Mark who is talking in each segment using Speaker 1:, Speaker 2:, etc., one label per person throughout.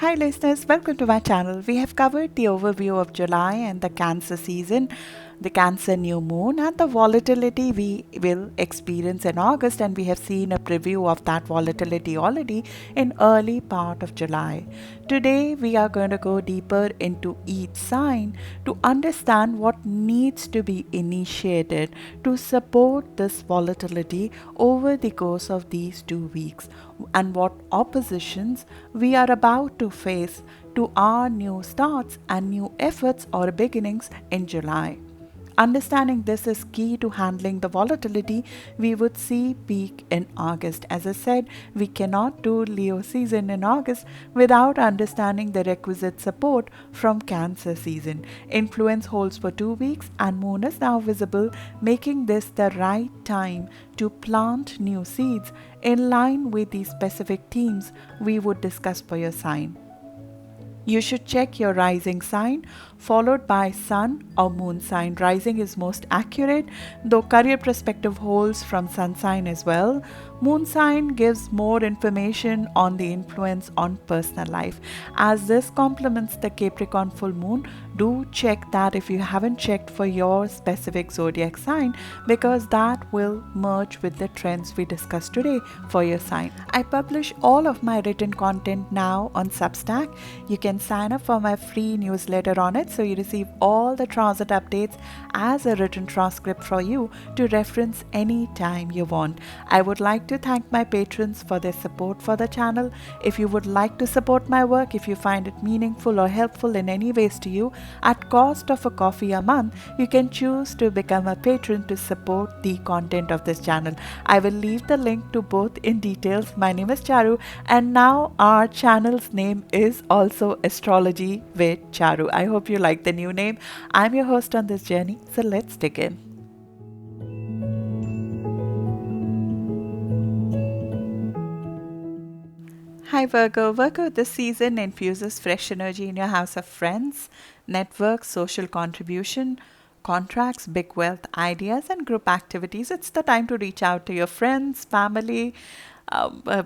Speaker 1: Hi listeners, welcome to my channel. We have covered the overview of July and the Cancer season, the Cancer new moon, and the volatility we will experience in August, and we have seen a preview of that volatility already in early part of July. Today we are going to go deeper into each sign to understand what needs to be initiated to support this volatility over the course of these 2 weeks, and what oppositions we are about to face to our new starts and new efforts or beginnings in July. Understanding this is key to handling the volatility we would see peak in August. As I said, we cannot do Leo season in August without understanding the requisite support from Cancer season. Influence holds for 2 weeks and moon is now visible, making this the right time to plant new seeds in line with the specific themes we would discuss for your sign. You should check your rising sign followed by sun or moon sign. Rising is most accurate, though career perspective holds from sun sign as well. Moon sign gives more information on the influence on personal life. As this complements the Capricorn full moon, do check that if you haven't checked for your specific zodiac sign, because that will merge with the trends we discussed today for your sign. I publish all of my written content now on Substack. You can sign up for my free newsletter on it so you receive all the transit updates as a written transcript for you to reference anytime you want. I would like to thank my patrons for their support for the channel. If you would like to support my work, if you find it meaningful or helpful in any ways to you, at cost of a coffee a month, you can choose to become a patron to support the content of this channel. I will leave the link to both in details. My name is Charu, and now our channel's name is also Astrology with Charu. I hope you like the new name. I'm your host on this journey, so let's dig in. Hi Virgo. Virgo, this season infuses fresh energy in your house of friends, network, social contribution, contracts, big wealth ideas, and group activities. It's the time to reach out to your friends, family,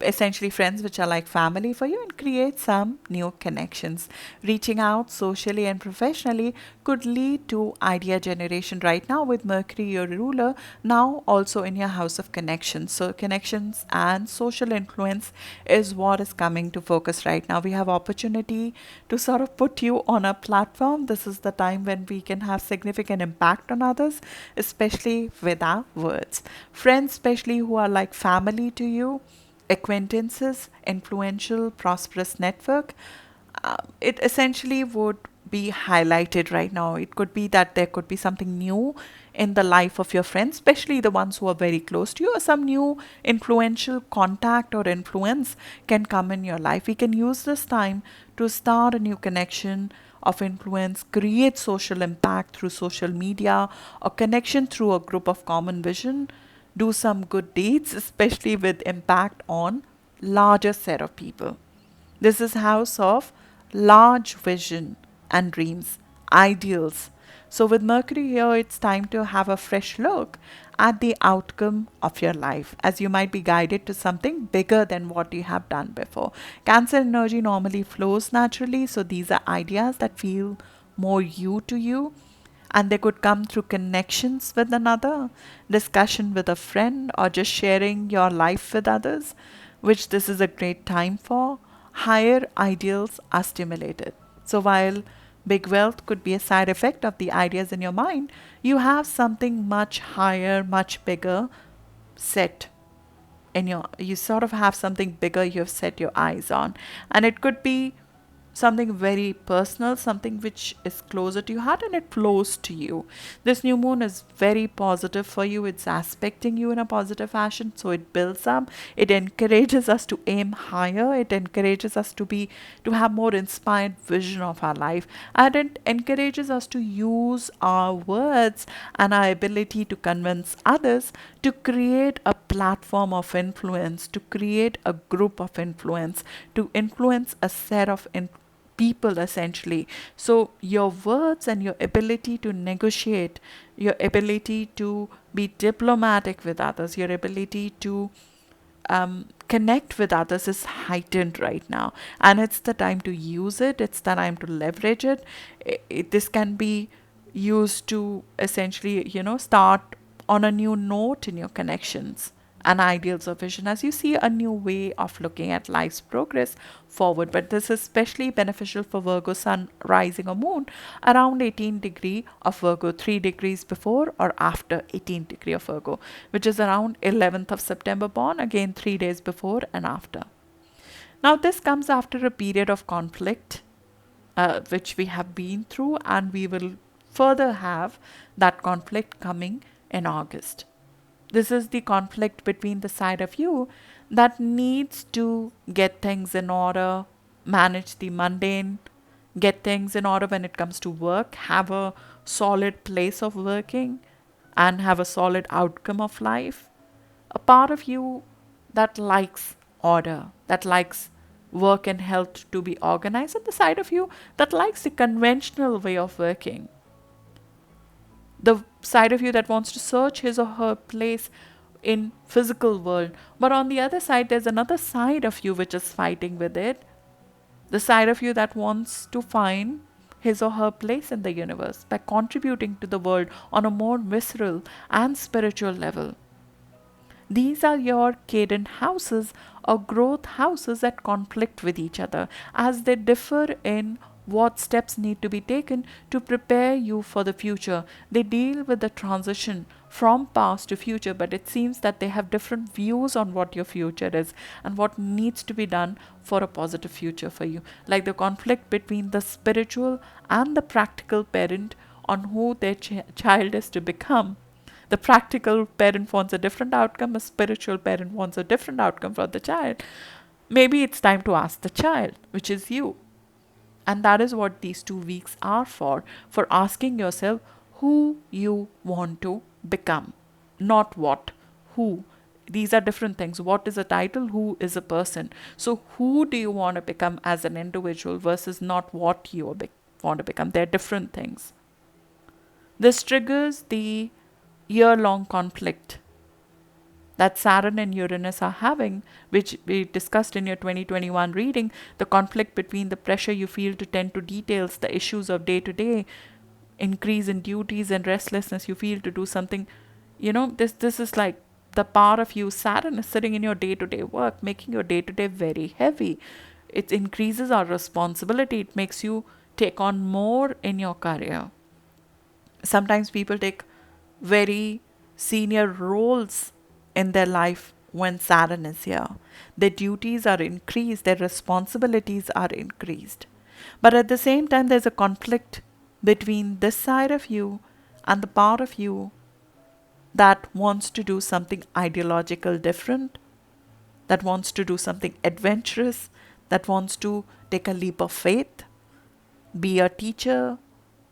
Speaker 1: essentially friends which are like family for you, and create some new connections. Reaching out socially and professionally could lead to idea generation right now with Mercury, your ruler, now also in your house of connections. So connections and social influence is what is coming to focus right now. We have opportunity to sort of put you on a platform. This is the time when we can have significant impact on others, especially with our words. Friends, especially who are like family to you, acquaintances, influential, prosperous network, it essentially would be highlighted right now. It could be that there could be something new in the life of your friends, especially the ones who are very close to you, or some new influential contact or influence can come in your life. We can use this time to start a new connection of influence, create social impact through social media, or connection through a group of common vision, do some good deeds, especially with impact on larger set of people. This is house of large vision and dreams, ideals. So with Mercury here, it's time to have a fresh look at the outcome of your life, as you might be guided to something bigger than what you have done before. Cancer energy normally flows naturally, so these are ideas that feel more you to you, and they could come through connections with another, discussion with a friend, or just sharing your life with others, which this is a great time for. Higher ideals are stimulated. So while big wealth could be a side effect of the ideas in your mind, you have something much higher, much bigger set in your, you sort of have something bigger you have set your eyes on, and it could be something very personal, something which is closer to your heart, and it flows to you. This new moon is very positive for you. It's aspecting you in a positive fashion, so it builds up. It encourages us to aim higher. It encourages us to have more inspired vision of our life, and it encourages us to use our words and our ability to convince others to create a platform of influence, to create a group of influence, to influence a set of people essentially. So your words and your ability to negotiate, your ability to be diplomatic with others, your ability to connect with others is heightened right now, and it's the time to use it. It's the time to leverage it. This can be used to essentially, start on a new note in your connections and ideals or vision as you see a new way of looking at life's progress forward. But this is especially beneficial for Virgo sun, rising, or moon around 18 degree of Virgo, 3 degrees before or after 18 degree of Virgo, which is around 11th of September born, again 3 days before and after. Now this comes after a period of conflict, which we have been through, and we will further have that conflict coming in August. This is the conflict between the side of you that needs to get things in order, manage the mundane, get things in order when it comes to work, have a solid place of working, and have a solid outcome of life. A part of you that likes order, that likes work and health to be organized, and the side of you that likes the conventional way of working. The side of you that wants to search his or her place in physical world. But on the other side, there's another side of you which is fighting with it. The side of you that wants to find his or her place in the universe by contributing to the world on a more visceral and spiritual level. These are your cadent houses or growth houses that conflict with each other as they differ in what steps need to be taken to prepare you for the future. They deal with the transition from past to future, but it seems that they have different views on what your future is and what needs to be done for a positive future for you. Like the conflict between the spiritual and the practical parent on who their child is to become. The practical parent wants a different outcome, a spiritual parent wants a different outcome for the child. Maybe it's time to ask the child, which is you. And that is what these 2 weeks are for asking yourself who you want to become. Not what, who. These are different things. What is a title? Who is a person? So who do you want to become as an individual versus not what you want to become? They're different things. This triggers the year-long conflict that Saturn and Uranus are having, which we discussed in your 2021 reading, the conflict between the pressure you feel to tend to details, the issues of day-to-day, increase in duties and restlessness you feel to do something. This is like the part of you, Saturn is sitting in your day-to-day work, making your day-to-day very heavy. It increases our responsibility. It makes you take on more in your career. Sometimes people take very senior roles in their life when Saturn is here. Their duties are increased, their responsibilities are increased. But at the same time, there's a conflict between this side of you and the part of you that wants to do something ideological different, that wants to do something adventurous, that wants to take a leap of faith, be a teacher,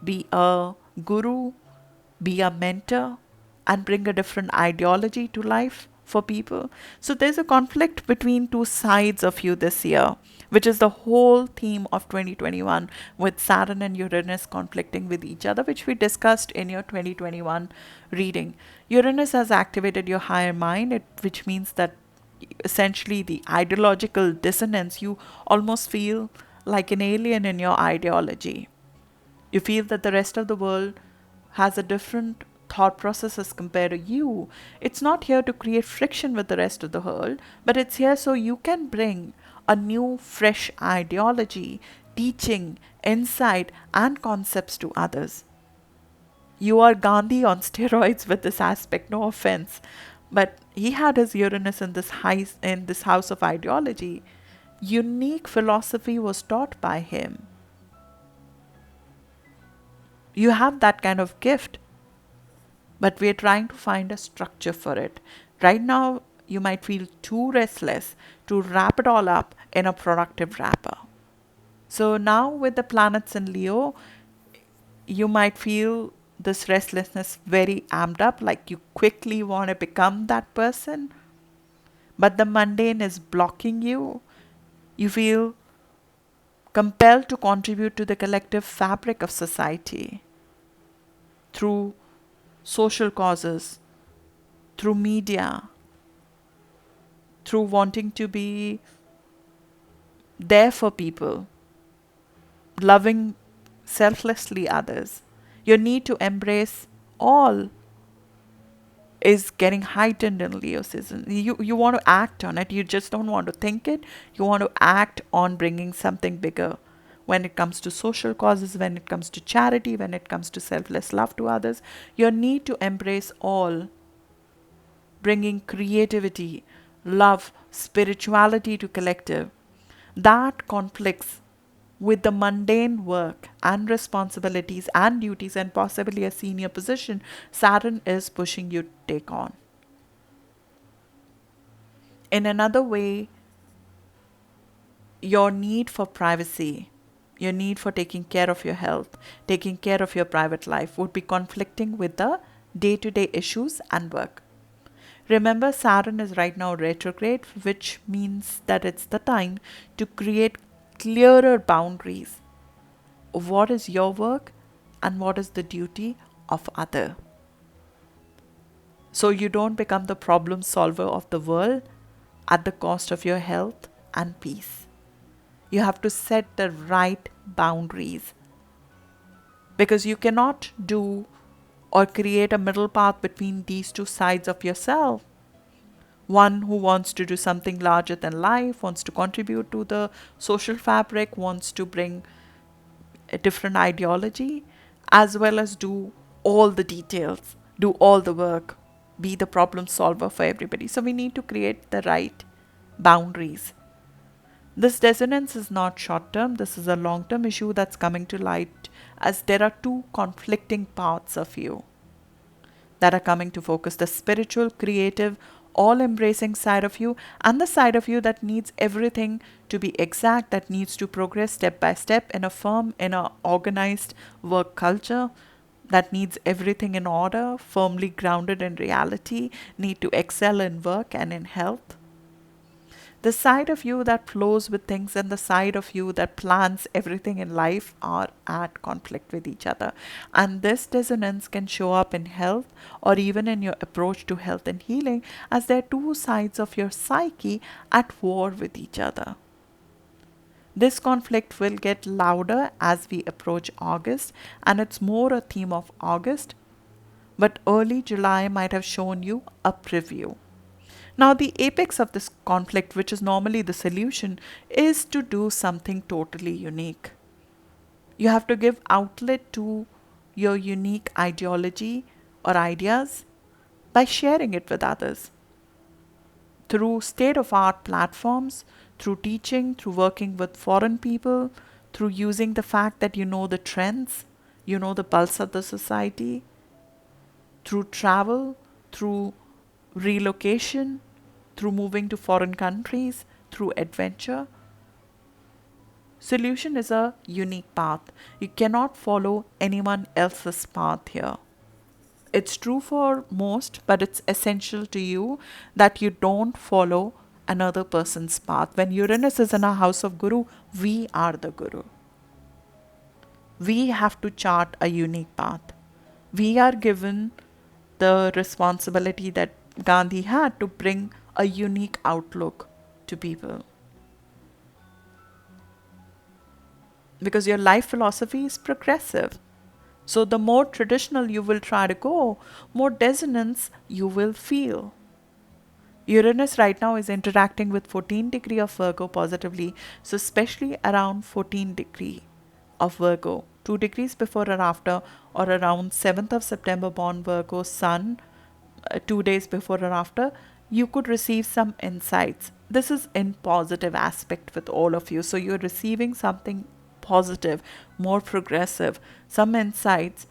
Speaker 1: be a guru, be a mentor, and bring a different ideology to life for people. So there's a conflict between 2 sides of you this year, which is the whole theme of 2021, with Saturn and Uranus conflicting with each other, which we discussed in your 2021 reading. Uranus has activated your higher mind, which means that essentially the ideological dissonance, you almost feel like an alien in your ideology. You feel that the rest of the world has a different thought process as compared to you. It's not here to create friction with the rest of the world, but it's here so you can bring a new, fresh ideology, teaching, insight, and concepts to others. You are Gandhi on steroids with this aspect, no offense, but he had his Uranus in this house of ideology. Unique philosophy was taught by him. You have that kind of gift, but we're trying to find a structure for it. Right now, you might feel too restless to wrap it all up in a productive wrapper. So now with the planets in Leo, you might feel this restlessness very amped up, like you quickly want to become that person, but the mundane is blocking you. You feel compelled to contribute to the collective fabric of society through social causes, through media, through wanting to be there for people, loving selflessly others. Your need to embrace all is getting heightened in Leo season. You want to act on it. You just don't want to think it. You want to act on bringing something bigger. When it comes to social causes, when it comes to charity, when it comes to selfless love to others, your need to embrace all, bringing creativity, love, spirituality to collective, that conflicts with the mundane work and responsibilities and duties and possibly a senior position Saturn is pushing you to take on. In another way, your need for privacy, your need for taking care of your health, taking care of your private life would be conflicting with the day-to-day issues and work. Remember, Saturn is right now retrograde, which means that it's the time to create clearer boundaries of what is your work and what is the duty of other. So you don't become the problem solver of the world at the cost of your health and peace. You have to set the right boundaries, because you cannot do or create a middle path between these two sides of yourself. One who wants to do something larger than life, wants to contribute to the social fabric, wants to bring a different ideology, as well as do all the details, do all the work, be the problem solver for everybody. So we need to create the right boundaries. This dissonance is not short term, this is a long term issue that's coming to light, as there are two conflicting parts of you that are coming to focus: the spiritual, creative, all embracing side of you, and the side of you that needs everything to be exact, that needs to progress step by step in a firm, in a organized work culture, that needs everything in order, firmly grounded in reality, need to excel in work and in health. The side of you that flows with things and the side of you that plans everything in life are at conflict with each other. And this dissonance can show up in health or even in your approach to health and healing, as there are two sides of your psyche at war with each other. This conflict will get louder as we approach August, and it's more a theme of August, but early July might have shown you a preview. Now, the apex of this conflict, which is normally the solution, is to do something totally unique. You have to give outlet to your unique ideology or ideas by sharing it with others. Through state-of-art platforms, through teaching, through working with foreign people, through using the fact that you know the trends, you know the pulse of the society, through travel, through relocation, through moving to foreign countries, through adventure. Solution is a unique path. You cannot follow anyone else's path here. It's true for most, but it's essential to you that you don't follow another person's path. When Uranus is in a house of Guru, we are the Guru. We have to chart a unique path. We are given the responsibility that Gandhi had to bring a unique outlook to people. Because your life philosophy is progressive. So the more traditional you will try to go, more dissonance you will feel. Uranus right now is interacting with 14 degree of Virgo positively, so especially around 14 degree of Virgo, 2 degrees before or after, or around 7th of September born Virgo Sun, 2 days before or after, you could receive some insights. This is in positive aspect with all of you. So you're receiving something positive, more progressive, some insights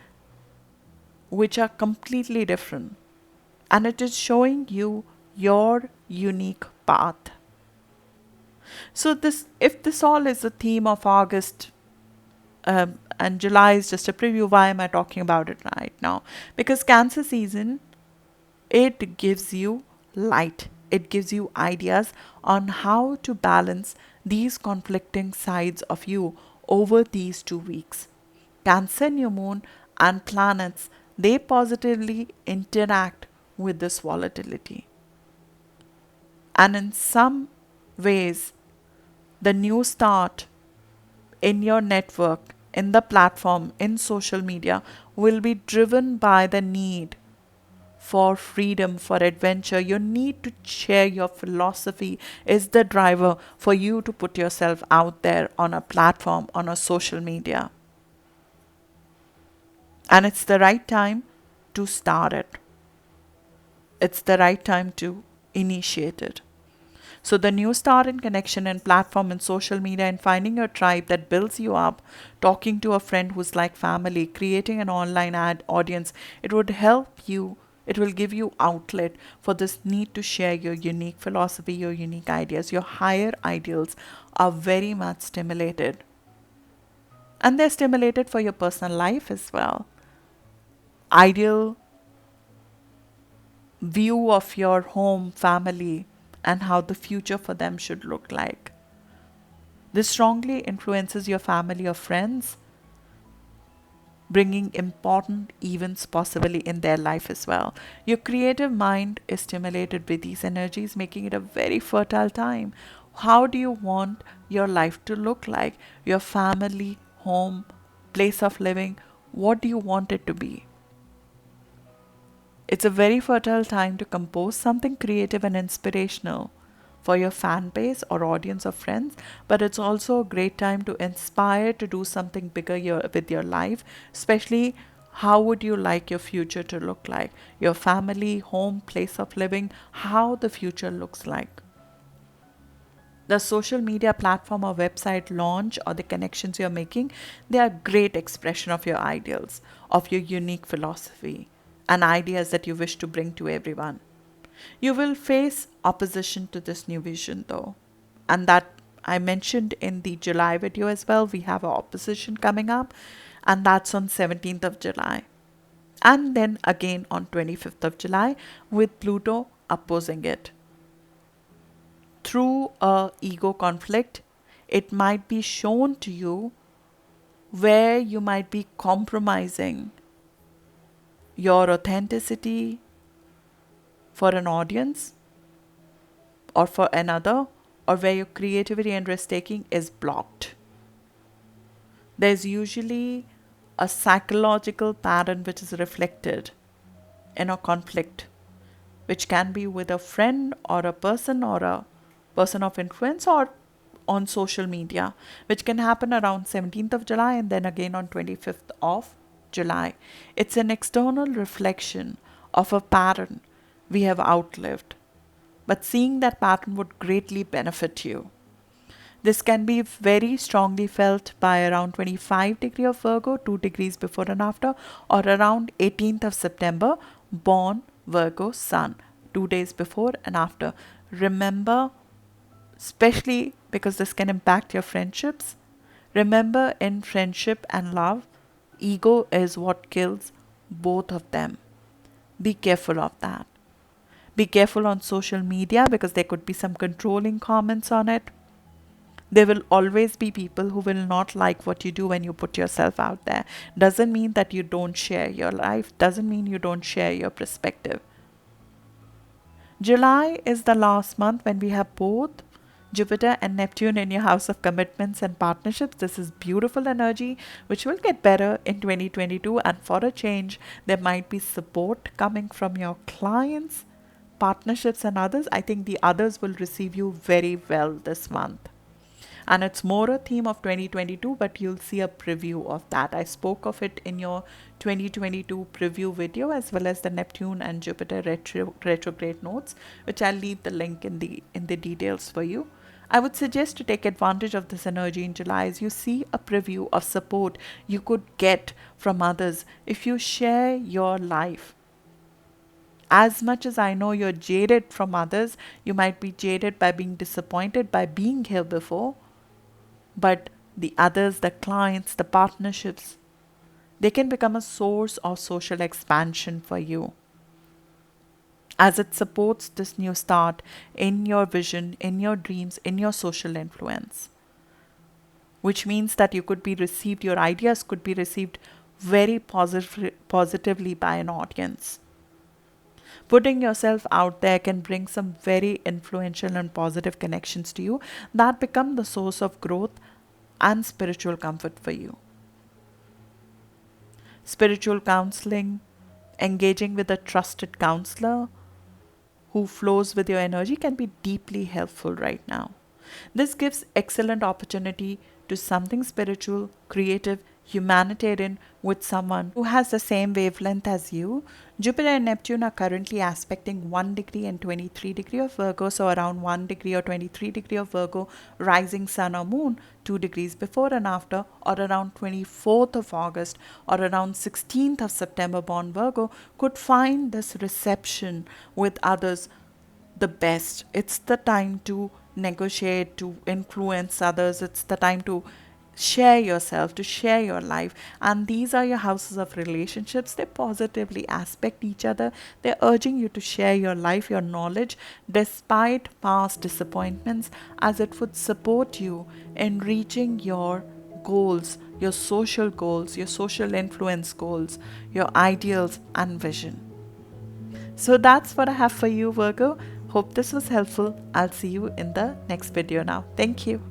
Speaker 1: which are completely different. And it is showing you your unique path. So this, if this all is the theme of August, and July is just a preview, why am I talking about it right now? Because Cancer season, it gives you light. It gives you ideas on how to balance these conflicting sides of you over these 2 weeks. Cancer new moon and planets, they positively interact with this volatility. And in some ways, the new start in your network, in the platform, in social media will be driven by the need for freedom, for adventure. Your need to share your philosophy is the driver for you to put yourself out there on a platform, on a social media. And it's the right time to start it. It's the right time to initiate it. So the new start in connection and platform and social media and finding your tribe that builds you up, talking to a friend who's like family, creating an online ad audience, it would help you. It will give you outlet for this need to share your unique philosophy, your unique ideas. Your higher ideals are very much stimulated. And they're stimulated for your personal life as well. Ideal view of your home, family, and how the future for them should look like. This strongly influences your family or friends, bringing important events possibly in their life as well. Your creative mind is stimulated with these energies, making it a very fertile time. How do you want your life to look like? Your family, home, place of living, what do you want it to be? It's a very fertile time to compose something creative and inspirational for your fan base or audience of friends, but it's also a great time to inspire to do something bigger with your life, especially how would you like your future to look like? Your family, home, place of living, how the future looks like. The social media platform or website launch or the connections you're making, they are great expression of your ideals, of your unique philosophy and ideas that you wish to bring to everyone. You will face opposition to this new vision though. And that I mentioned in the July video as well. We have an opposition coming up, and that's on 17th of July. And then again on 25th of July with Pluto opposing it. Through a ego conflict, it might be shown to you where you might be compromising your authenticity for an audience or for another, or where your creativity and risk taking is blocked. There's usually a psychological pattern which is reflected in a conflict, which can be with a friend or a person of influence or on social media, which can happen around 17th of July and then again on 25th of July. It's an external reflection of a pattern we have outlived, but seeing that pattern would greatly benefit you. This can be very strongly felt by around 25 degree of Virgo, 2 degrees before and after, or around 18th of September, born Virgo Sun, 2 days before and after. Remember, especially because this can impact your friendships, remember in friendship and love, ego is what kills both of them. Be careful of that. Be careful on social media because there could be some controlling comments on it. There will always be people who will not like what you do when you put yourself out there. Doesn't mean that you don't share your life. Doesn't mean you don't share your perspective. July is the last month when we have both Jupiter and Neptune in your house of commitments and partnerships. This is beautiful energy which will get better in 2022, and for a change there might be support coming from your clients, partnerships and others. I think the others will receive you very well this month. And it's more a theme of 2022, but you'll see a preview of that. I spoke of it in your 2022 preview video, as well as the Neptune and Jupiter retrograde notes, which I'll leave the link in the details for you. I would suggest to take advantage of this energy in July as you see a preview of support you could get from others if you share your life. As much as I know you're jaded from others, you might be jaded by being disappointed by being here before, but the others, the clients, the partnerships, they can become a source of social expansion for you as it supports this new start in your vision, in your dreams, in your social influence, which means that you could be received, your ideas could be received very positively by an audience. putting yourself out there can bring some very influential and positive connections to you that become the source of growth and spiritual comfort for you. Spiritual counseling, engaging with a trusted counselor who flows with your energy can be deeply helpful right now. This gives excellent opportunity to something spiritual, creative, humanitarian with someone who has the same wavelength as you. Jupiter and Neptune are currently aspecting 1 degree and 23 degree of Virgo, so around 1 degree or 23 degree of Virgo, rising sun or moon 2 degrees before and after, or around 24th of August or around 16th of September born Virgo could find this reception with others the best. It's the time to negotiate, to influence others. It's the time to share yourself, to share your life. And these are your houses of relationships. They positively aspect each other. They're urging you to share your life, your knowledge, despite past disappointments, as it would support you in reaching your goals, your social influence goals, your ideals and vision. So that's what I have for you, Virgo. Hope this was helpful. I'll see you in the next video now. Thank you.